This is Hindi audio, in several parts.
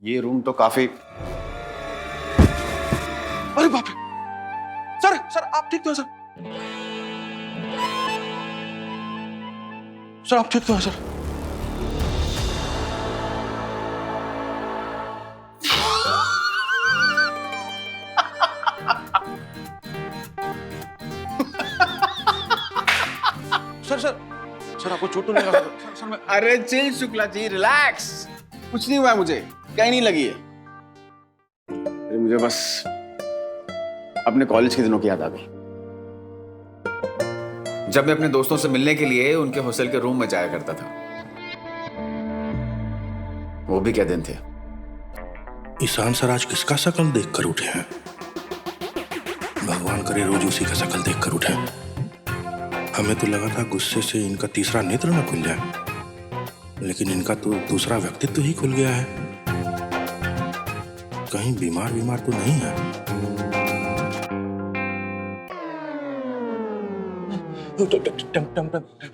ये रूम तो काफी। अरे बाप रे! सर सर आप ठीक तो हैं सर? सर आप ठीक तो हैं सर? सर सर सर आपको चोट तो नहीं लगा? सर सर मैं अरे चिल शुक्ला जी, रिलैक्स। कुछ नहीं हुआ है मुझे, कहीं नहीं लगी है। अरे मुझे बस अपने कॉलेज के दिनों की याद आ गई, जब मैं अपने दोस्तों से मिलने के लिए उनके हॉस्टल के रूम में जाया करता था। वो भी क्या दिन थे। ईशान सर आज किसका शकल देख कर उठे हैं? भगवान करे रोज उसी का शकल देख कर उठे। हमें तो लगा था गुस्से से इनका तीसरा नेत्र न खुल जाए, लेकिन इनका तो दूसरा व्यक्तित्व ही खुल गया है। कहीं बीमार बीमार तो नहीं है?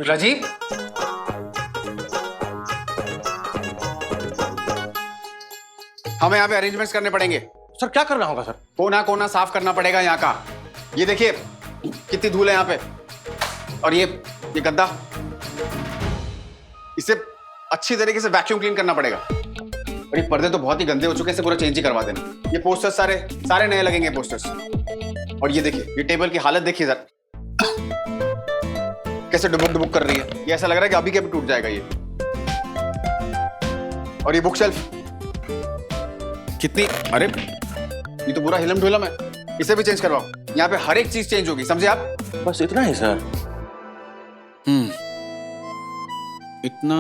राजीव, हमें यहाँ पे अरेंजमेंट्स करने पड़ेंगे। सर क्या करना होगा सर? कोना कोना साफ करना पड़ेगा यहाँ का। ये देखिए कितनी धूल है यहाँ पे। और ये गद्दा, इसे अच्छी तरीके से वैक्यूम क्लीन करना पड़ेगा। और ये पर्दे तो बहुत ही गंदे हो चुके हैं, इसे पूरा चेंज ही करवा देना। ये पोस्टर्स सारे नए लगेंगे पोस्टर्स। और ये देखिए ये टेबल की हालत देखिए जरा, कैसे डुबुक डुबुक कर रही है। ये ऐसा लग रहा है कि अभी के अभी टूट जाएगा ये। और ये बुक शेल्फ कितनी, अरे ये तो पूरा हिलम ढुलम है, इसे भी चेंज करवाओ। यहाँ पे हर एक चीज चेंज होगी, समझे आप? बस इतना ही सर? इतना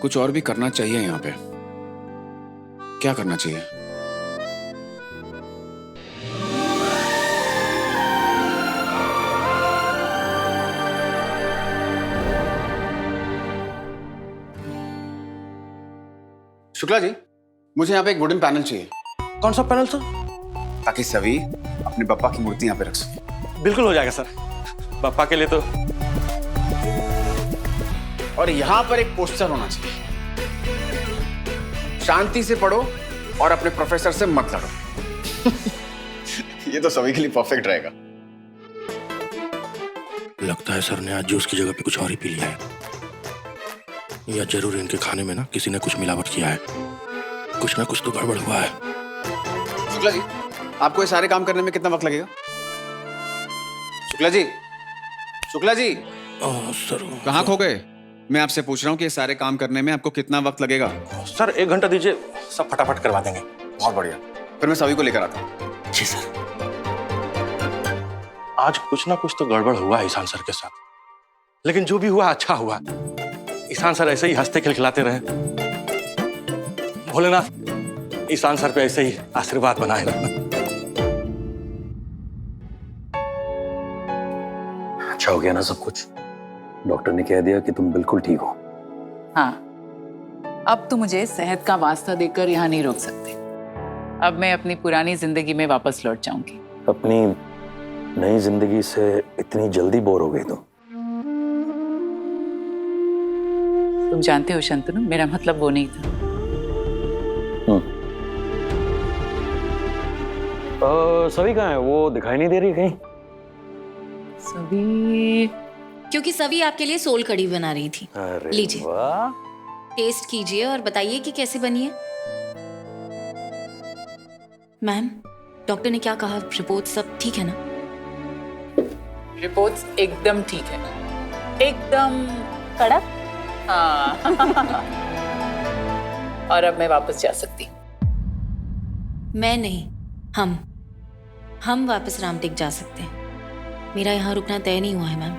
कुछ और भी करना चाहिए यहाँ पे। क्या करना चाहिए? शुक्ला जी, मुझे यहाँ पे एक वुडन पैनल चाहिए। कौन सा पैनल सर? ताकि सभी अपने बप्पा की मूर्ति यहाँ पे रख सके। बिल्कुल हो जाएगा सर, पापा के लिए तो। और यहाँ पर एक पोस्टर होना चाहिए, शांति से पढ़ो और अपने प्रोफेसर से मत लड़ो। ये तो सभी के लिए परफेक्ट रहेगा। लगता है सर ने आज जूस की जगह पे कुछ और ही पी लिया है, या जरूर इनके खाने में ना किसी ने कुछ मिलावट किया है। कुछ ना कुछ तो गड़बड़ हुआ है। शुक्ला जी, आपको ये सारे काम करने में कितना वक्त लगेगा? शुक्ला जी, शुक्ला जी, सर कहाँ खो गए? मैं आपसे पूछ रहा हूँ कि ये सारे काम करने में आपको कितना वक्त लगेगा? सर 1 घंटा दीजिए, सब फटाफट करवा देंगे। बहुत बढ़िया, फिर मैं सभी को लेकर आता हूँ। जी सर। आज कुछ ना कुछ तो गड़बड़ हुआ है ईशान सर के साथ, लेकिन जो भी हुआ अच्छा हुआ। ईशान सर ऐसे ही हंसते खिलखिलाते रहे। भोलेनाथ ईशान सर पे ऐसे ही आशीर्वाद बनाए रखना। अच्छा हो गया ना सब कुछ? डॉक्टर ने कह दिया कि तुम बिल्कुल ठीक हो। हाँ, अब तो मुझे सेहत का वास्ता देकर यहाँ नहीं रोक सकते। अब मैं अपनी पुरानी जिंदगी में वापस लौट जाऊंगी। अपनी नई जिंदगी से इतनी जल्दी बोर हो गई तुम जानते हो शंतनु, मेरा मतलब वो नहीं था। सभी कहाँ है? वो दिखाई नहीं दे रही कहीं। सभी क्योंकि सभी आपके लिए सोल कढ़ी बना रही थी। अरे लीजिए, वाह। टेस्ट कीजिए और बताइए कि कैसे बनी है। मैम, डॉक्टर ने क्या कहा? रिपोर्ट सब ठीक है ना? रिपोर्ट्स एकदम ठीक है, एकदम कड़क। हाँ। और अब मैं वापस जा सकती हूँ। मैं नहीं, हम वापस रामटेक जा सकते हैं। मेरा यहाँ रुकना तय नहीं हुआ है मैम।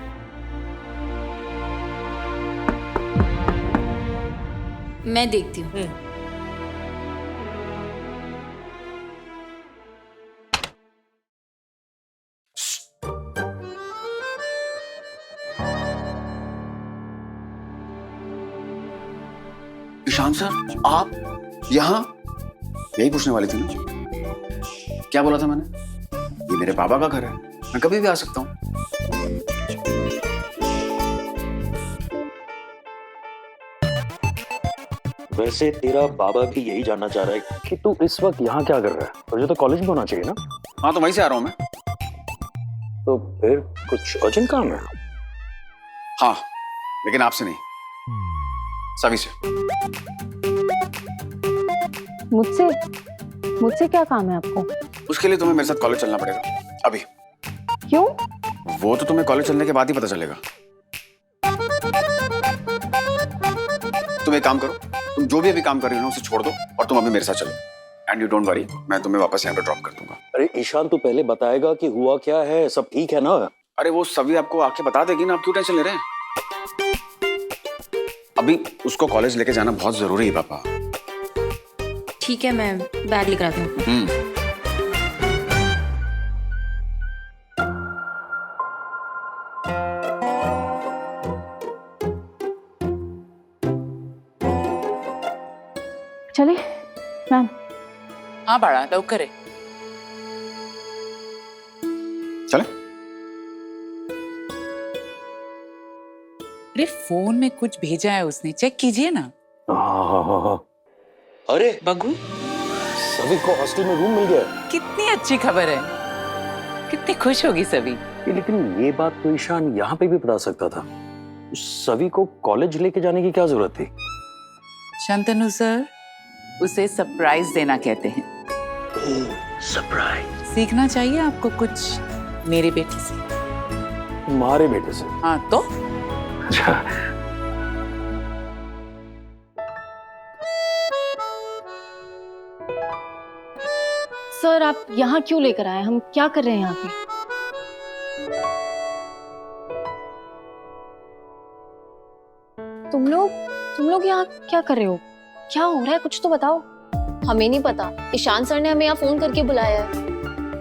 मैं देखती हूँ। ईशान सर, आप यहाँ? यही पूछने वाली थी ना। क्या बोला था मैंने? ये मेरे पापा का घर है, मैं कभी भी आ सकता हूँ। वैसे तेरा बाबा भी यही जानना चाह रहा है कि तू इस वक्त यहाँ क्या कर रहा है। तुझे तो कॉलेज में होना चाहिए ना। हाँ तो वहीं से आ रहा हूँ मैं। तो फिर कुछ अर्जेंट काम है? हाँ लेकिन आपसे नहीं, सभी से। मुझसे मुझसे क्या काम है आपको? उसके लिए तुम्हें मेरे साथ कॉलेज चलना पड़ेगा अभी। क्यों? वो तो तुम्हें कॉलेज चलने के बाद ही पता चलेगा। तुम एक काम करो, तुम जो भी अभी काम कर रही हो ना उसे छोड़ दो और तुम अभी मेरे साथ चलो। एंड यू डोंट वरी, मैं तुम्हें वापस यहाँ पे ड्रॉप कर दूंगा। अरे ईशान, तू पहले बताएगा कि हुआ क्या है, सब ठीक है ना? अरे वो सभी आपको आके बता देगी ना, आप क्यों टेंशन ले रहे हैं? अभी उसको कॉलेज लेके जाना बहुत जरूरी है पापा। ठीक है, मैं बैग लेकर आती हूँ। चले मैम। हाँ बाळा, लवकर आहे। चले। अरे फोन में कुछ भेजा है उसने, चेक कीजिए ना। हाँ। अरे बगू, सभी को हॉस्टल में रूम मिल गया। कितनी अच्छी खबर है, कितनी खुश होगी सभी। लेकिन ये बात तो ईशान यहाँ पे भी बता सकता था। सभी को कॉलेज लेके जाने की क्या जरूरत थी? शांतनु सर, उसे सरप्राइज देना कहते हैं। सरप्राइज? सीखना चाहिए आपको कुछ मेरे बेटे से। तुम्हारे बेटे से? हाँ तो अच्छा। सर आप यहाँ क्यों लेकर आए? हम क्या कर रहे हैं यहाँ पे? तुम लोग यहाँ क्या कर रहे हो? क्या हो रहा है, कुछ तो बताओ। हमें नहीं पता, ईशान सर ने हमें यहाँ फोन करके बुलाया है।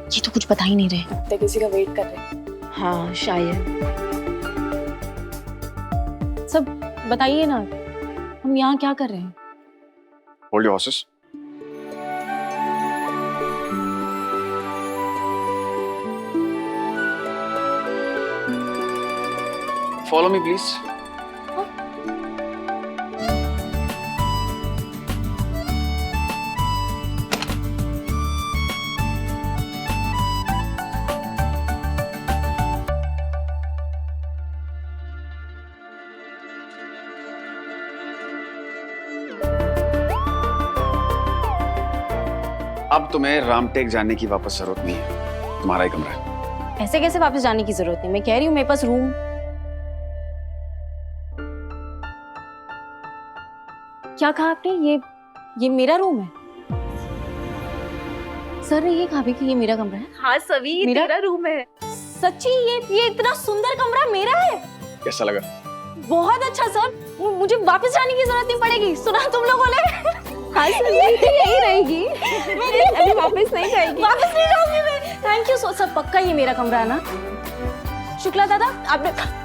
ये तो कुछ बता ही नहीं रहे। तो किसी का वेट कर रहे हैं। हाँ शायद। सब बताइए ना, हम यहाँ क्या कर रहे हैं? Hold your horses. Follow me please. अब तुम्हें रामटेक जाने की वापस जरूरत नहीं है, तुम्हारा ही कमरा है। ऐसे कैसे वापस जाने की जरूरत नहीं? मैं कह रही हूँ मेरे पास रूम। क्या कहा आपने? ये मेरा रूम है? सर ने ये कहा भी कि ये मेरा कमरा है? हाँ सभी, ये तेरा रूम है। सच्ची? ये इतना सुंदर कमरा मेरा है? कैसा लगा? बहुत अच्छा सर, मुझे वापस जाने की जरूरत नहीं पड़ेगी। सुना तुम लोगों ने? हाँ सर, यही रहेगी। अभी वापस नहीं जाएगी। वापस नहीं जाऊंगी मैं। थैंक यू सर, पक्का ये मेरा कमरा है ना? शुक्ला दादा आपने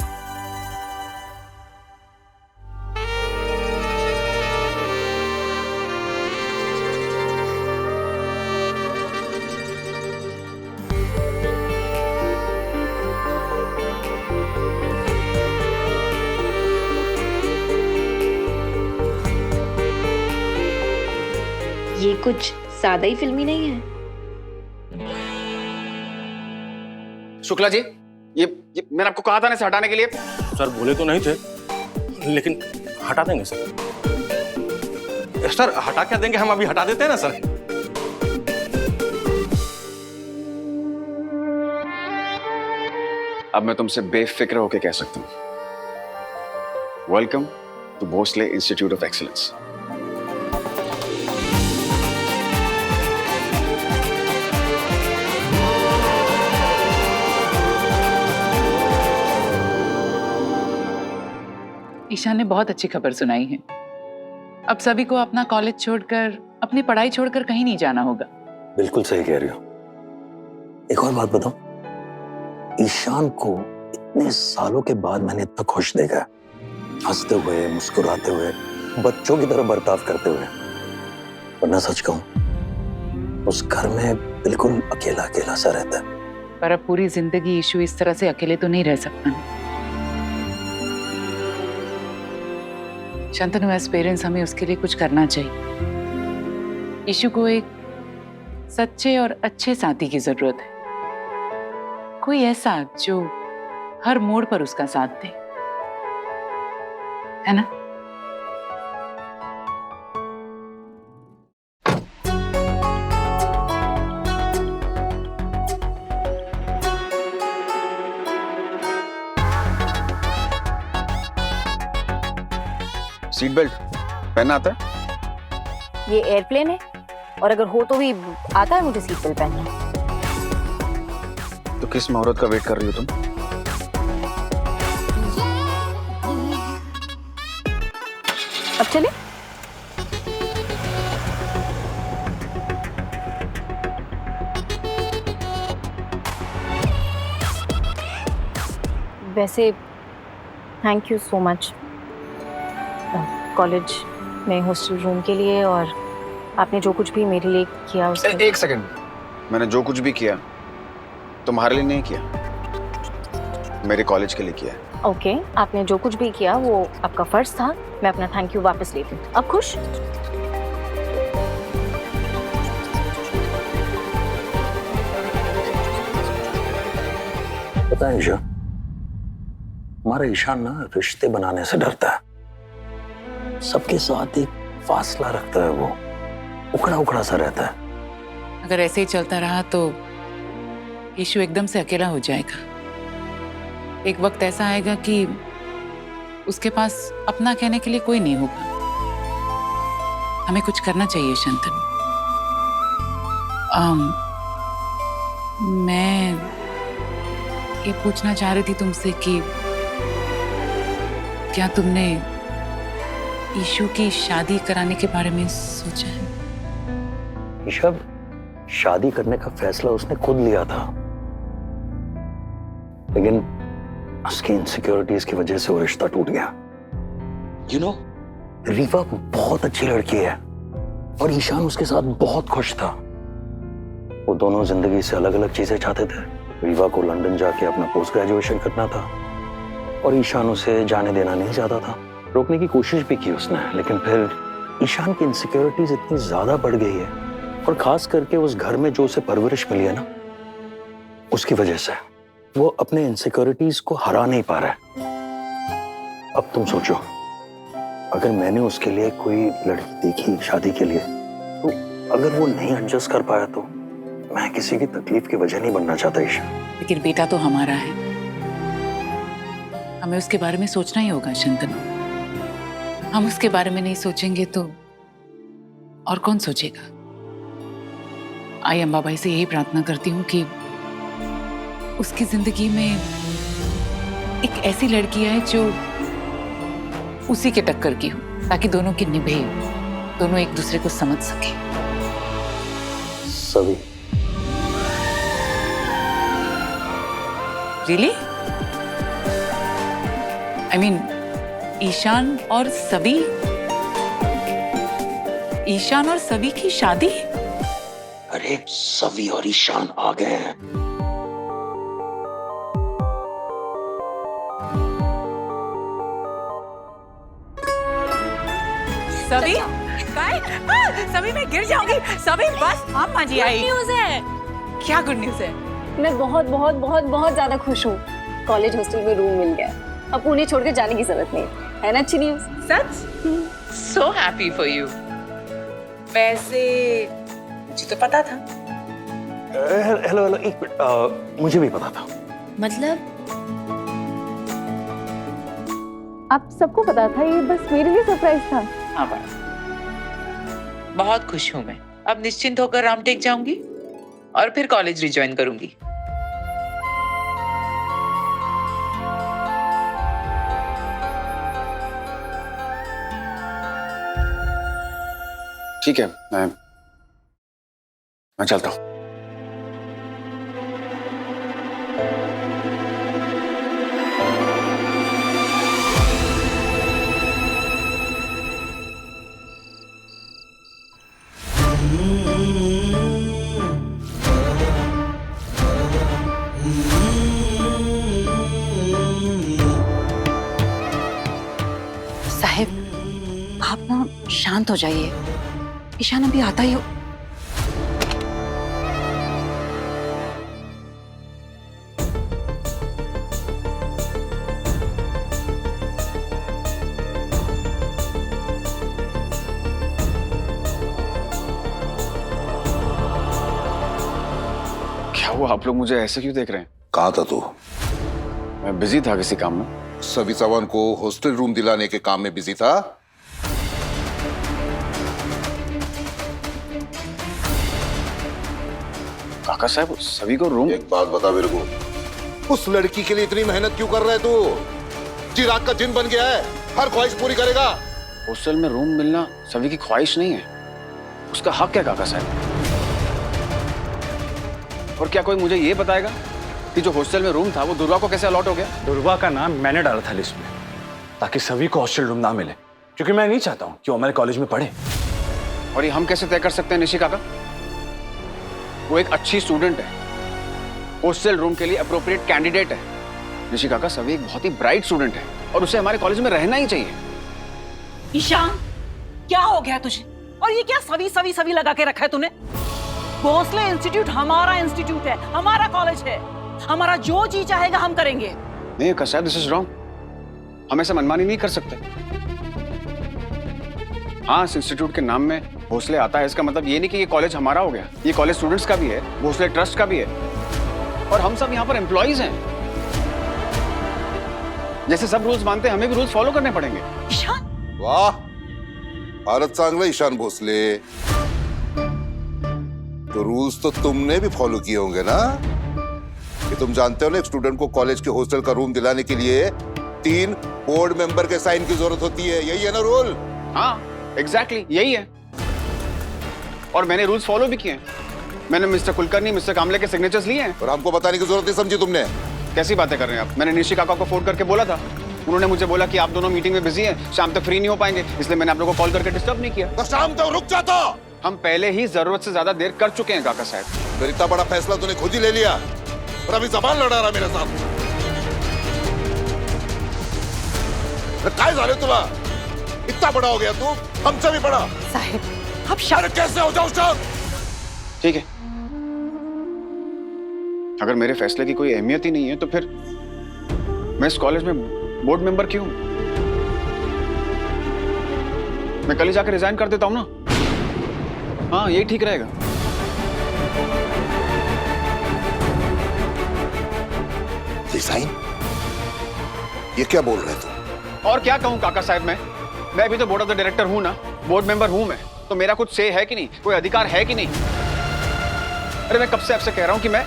ये कुछ ज्यादा ही फिल्मी नहीं है? शुक्ला जी, ये मैंने आपको कहा था ना इसे हटाने के लिए। सर बोले तो नहीं थे, लेकिन हटा देंगे सर। सर हटा क्या देंगे, हम अभी हटा देते हैं ना सर। अब मैं तुमसे बेफिक्र होकर कह सकता हूं, welcome to Bhosale institute of excellence. Ishan ने बहुत अच्छी खबर सुनाई है। अब सभी को अपना कॉलेज छोड़कर, अपनी पढ़ाई छोड़कर कहीं नहीं जाना होगा। बिल्कुल सही कह रही हो। एक और बात बताऊं, ईशान को इतने सालों के बाद मैंने इतना खुश देखा है, हंसते हुए, मुस्कुराते हुए, बच्चों की तरह बर्ताव करते हुए। वरना सच कहूं, उस घर में बिल्कुल अकेला अकेला सा रहता है। पर अब पूरी जिंदगी ईशु इस तरह से अकेले तो नहीं रह सकता। शंतनु, एज पेरेंट्स हमें उसके लिए कुछ करना चाहिए। ईशु को एक सच्चे और अच्छे साथी की जरूरत है, कोई ऐसा जो हर मोड़ पर उसका साथ दे, है ना? सीट बेल्ट पहनना आता है? ये एयरप्लेन है, और अगर हो तो भी आता है मुझे सीट बेल्ट पहनना। तो किस मुहूर्त का वेट कर रही हो तुम? अब चले? वैसे thank you so much college में हॉस्टल रूम के लिए, और आपने जो कुछ भी मेरे लिए किया उसके। एक सेकंड, मैंने जो कुछ भी किया तुम्हारे लिए नहीं किया, मेरे कॉलेज के लिए किया है। ओके, आपने जो कुछ भी किया वो आपका फर्ज था। मैं अपना थैंक यू वापस लेती हूँ। अब खुश? पता है ईशा, हमारा ईशान ना रिश्ते बनाने से डरता है। सबके साथ एक फासला रखता है, वो उखड़ा उखड़ा सा रहता है। अगर ऐसे ही चलता रहा तो ईशु एकदम से अकेला हो जाएगा। एक वक्त ऐसा आएगा कि उसके पास अपना कहने के लिए कोई नहीं होगा। हमें कुछ करना चाहिए शंतनु। मैं ये पूछना चाह रही थी तुमसे कि क्या तुमने ईशु की शादी कराने के बारे में सोचा है? ईशा, शादी करने का फैसला उसने खुद लिया था, लेकिन उसकी इनसिक्योरिटीज की वजह से वो रिश्ता टूट गया। यू नो, रीवा बहुत अच्छी लड़की है और ईशान उसके साथ बहुत खुश था। वो दोनों जिंदगी से अलग अलग चीजें चाहते थे। रीवा को लंदन जाके अपना पोस्ट ग्रेजुएशन करना था और ईशान उसे जाने देना नहीं चाहता था। रोकने की कोशिश भी की उसने, लेकिन फिर ईशान की इनसिक्योरिटीज इतनी ज्यादा बढ़ गई है, और खास करके उस घर में जो उसे परवरिश मिली है ना, उसकी वजह से वो अपने इनसिक्योरिटीज को हरा नहीं पा रहा है। अब तुम सोचो, अगर मैंने उसके लिए कोई लड़की देखी शादी के लिए, तो अगर वो नहीं एडजस्ट कर पाया तो मैं किसी की तकलीफ की वजह नहीं बनना चाहता ईशा। लेकिन बेटा तो हमारा है, हमें उसके बारे में सोचना ही होगा शंतनु। हम उसके बारे में नहीं सोचेंगे तो और कौन सोचेगा? आई अंबाबाई से यही प्रार्थना करती हूँ कि उसकी जिंदगी में एक ऐसी लड़की आए जो उसी के टक्कर की हो, ताकि दोनों की निभे, दोनों एक दूसरे को समझ सके। सभी रियली? आई मीन ईशान और सभी? ईशान और सभी की शादी? अरे सभी और ईशान आ गए हैं। सभी? सभी मैं गिर जाऊंगी। सभी बस, हम माँ जी आई। न्यूज़ है। क्या गुड न्यूज है? मैं बहुत बहुत बहुत बहुत ज्यादा खुश हूँ। कॉलेज हॉस्टल में रूम मिल गया, अब उन्हें छोड़कर जाने की जरूरत नहीं है ना? अच्छी news. Such? So happy for you. वैसे मुझे तो पता था। हेलो हेलो, एक मिनट, मुझे भी पता था। मतलब आप सबको पता था, ये बस मेरे लिए सरप्राइज था। हाँ बहुत खुश हूँ मैं। अब निश्चिंत होकर रामटेक जाऊंगी और फिर कॉलेज रिज्वाइन करूंगी। ठीक है, मैं चलता हूँ। साहिब, शांत हो जाइए। ईशान अभी आता ही हो। क्या हुआ, आप लोग मुझे ऐसे क्यों देख रहे हैं? कहाँ था तू? मैं बिजी था किसी काम में। सभी चौहान को हॉस्टल रूम दिलाने के काम में बिजी था। काका साहब, सभी को रूम? एक बात बता मेरे को, उस लड़की के लिए इतनी मेहनत क्यों कर रहा है तू? चिराग का जिन बन गया है, हर ख्वाहिश पूरी करेगा। हॉस्टल में रूम मिलना सभी की ख्वाहिश नहीं है, उसका हक है काका साहब। और क्या कोई मुझे ये बताएगा कि जो हॉस्टल में रूम था वो दुर्गा को कैसे अलॉट हो गया? दुर्गा का नाम मैंने डाला था लिस्ट में, ताकि सभी को हॉस्टल रूम ना मिले, क्योंकि मैं नहीं चाहता हूं कि वो हमारे कॉलेज में पढ़े। और ये हम कैसे तय कर सकते हैं निशी काका? वो एक अच्छी स्टूडेंट है, हॉस्टल रूम के लिए अप्रोप्रिएट कैंडिडेट है। निशी काका, सभी एक बहुत ही ब्राइट स्टूडेंट है और उसे हमारे कॉलेज में रहना ही चाहिए। ईशान, क्या हो गया तुझे? और ये क्या सभी सभी सभी लगा के रखा है तूने? भोसले इंस्टीट्यूट हमारा इंस्टीट्यूट है, हमारा कॉलेज है, हमारा जो जी चाहेगा हम करेंगे। नहीं काका साहब, दिस इज रॉन्ग। हम ऐसे मनमानी नहीं कर सकते। हाँ, इस इंस्टीट्यूट के नाम में भोसले आता है, इसका मतलब ये नहीं कि ये कॉलेज हमारा हो गया। ये कॉलेज स्टूडेंट्स का भी है, भोसले ट्रस्ट का भी है, और हम सब यहाँ पर एम्प्लॉइज हैं। जैसे सब रूल्स मानते हैं, हमें भी रूल्स फॉलो करने पड़ेंगे। ईशान, वाह, भारत चांगला ईशान भोसले। तो रूल्स तो तुमने भी फॉलो किए होंगे ना? कि तुम जानते हो ना, एक स्टूडेंट को कॉलेज के हॉस्टल का रूम दिलाने के लिए 3 बोर्ड मेंबर के साइन की जरूरत होती है। यही है ना रूल? हाँ, एग्जैक्टली यही है। और मैंने रूल्स फॉलो भी किए हैं। मैंने मिस्टर कुलकर्णी, मिस्टर कामले के सिग्नेचर्स लिए हैं। और हमको बताने की जरूरत नहीं समझी तुमने? कैसी बातें कर रहे हैं आप? मैंने निशी काका को फोन करके बोला था, उन्होंने मुझे बोला कि आप दोनों मीटिंग में बिजी हैं, शाम तक फ्री नहीं हो पाएंगे, इसलिए मैंने आप लोगों को कॉल करके डिस्टर्ब नहीं किया। तो शाम तक रुक जाता। हम पहले ही जरूरत से ज्यादा देर कर चुके हैं काका साहब। फिर इतना बड़ा फैसला तूने खुद ही ले लिया और अभी जबान लड़ा रहा मेरे साथ। काय झाले तुला? इतना बड़ा हो गया तू, हमसे भी बड़ा। साहिब, अब अरे कैसे हो जाओ शांत? ठीक है, अगर मेरे फैसले की कोई अहमियत ही नहीं है तो फिर मैं इस कॉलेज में बोर्ड मेंबर क्यों? मैं कल ही जाकर रिजाइन कर देता हूं ना। हाँ, ये ठीक रहेगा। डिजाइन? ये क्या बोल रहे तू? और क्या कहूं काका साहब, मैं भी तो बोर्ड ऑफ द डायरेक्टर हूं ना, बोर्ड मेंबर हूं मैं, तो मेरा कुछ से है कि नहीं, कोई अधिकार है कि नहीं? अरे मैं कब से आपसे कह रहा हूं कि मैं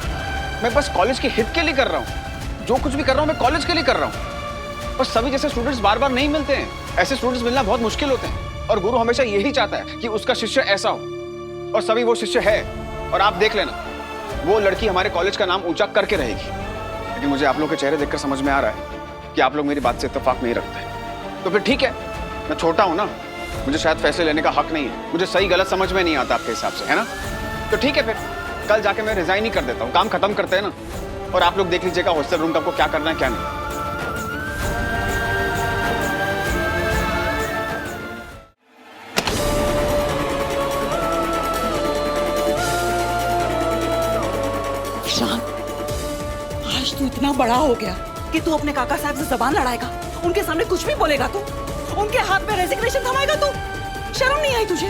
बस कॉलेज के हित के लिए कर रहा हूं। जो कुछ भी कर रहा हूं मैं कॉलेज के लिए कर रहा हूं। बस सभी जैसे स्टूडेंट्स बार बार नहीं मिलते हैं, ऐसे स्टूडेंट्स मिलना बहुत मुश्किल होते हैं, और गुरु हमेशा यही चाहता है कि उसका शिष्य ऐसा हो, और सभी वो शिष्य है। और आप देख लेना, वो लड़की हमारे कॉलेज का नाम ऊंचा करके रहेगी। लेकिन मुझे आप लोग के चेहरे देखकर समझ में आ रहा है कि आप लोग मेरी बात से इत्तेफाक नहीं रखते। तो फिर ठीक है, मैं छोटा हूं ना, मुझे शायद फैसले लेने का हक नहीं है, मुझे सही गलत समझ में नहीं आता आपके हिसाब से, है ना? तो ठीक है, फिर कल जाके मैं रिजाइन ही कर देता हूँ, काम खत्म करते हैं ना, और आप लोग देख लीजिएगा हॉस्टल रूम का आपको क्या करना है क्या नहीं। ईशान, आज तू इतना बड़ा हो गया कि तू अपने काका साहब से जबान लड़ाएगा, उनके सामने कुछ भी बोलेगा तू, उनके हाथ में रेजिग्नेशन थमाएगा तू? शर्म नहीं आई तुझे?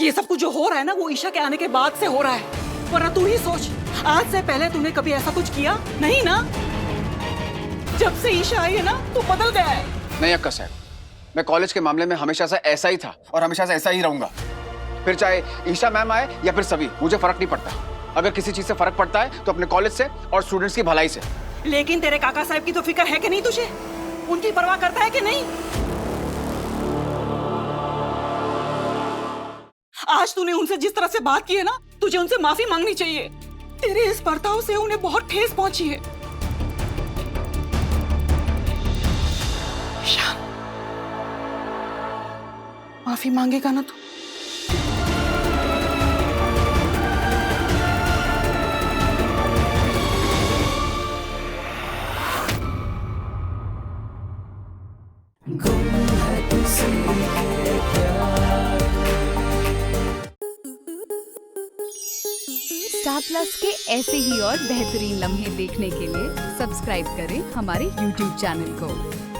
ये सब कुछ जो हो रहा है ना, वो ईशा के आने के बाद से हो रहा है, वरना तू ही सोच, आज से पहले तूने कभी ऐसा कुछ किया नहीं ना? जब से ईशा आई है ना, तू बदल गया है। नहीं अक्का साहब, मैं कॉलेज के मामले में हमेशा से ऐसा ही था और हमेशा से ऐसा ही रहूंगा। फिर चाहे ईशा मैम आए या फिर सभी, मुझे फर्क नहीं पड़ता। अगर किसी चीज से फर्क पड़ता है तो अपने कॉलेज से और स्टूडेंट्स की भलाई से। लेकिन तेरे काका साहब की तो फिक्र है कि नहीं तुझे? उनकी परवाह करता है कि नहीं? आज तूने उनसे जिस तरह से बात की है ना, तुझे उनसे माफी मांगनी चाहिए। तेरे इस बर्ताव से उन्हें बहुत ठेस पहुंची है। ईशान, माफी मांगेगा ना तू? गुम है किसी के प्यार स्टार प्लस के ऐसे ही और बेहतरीन लम्हे देखने के लिए सब्सक्राइब करें हमारे YouTube चैनल को।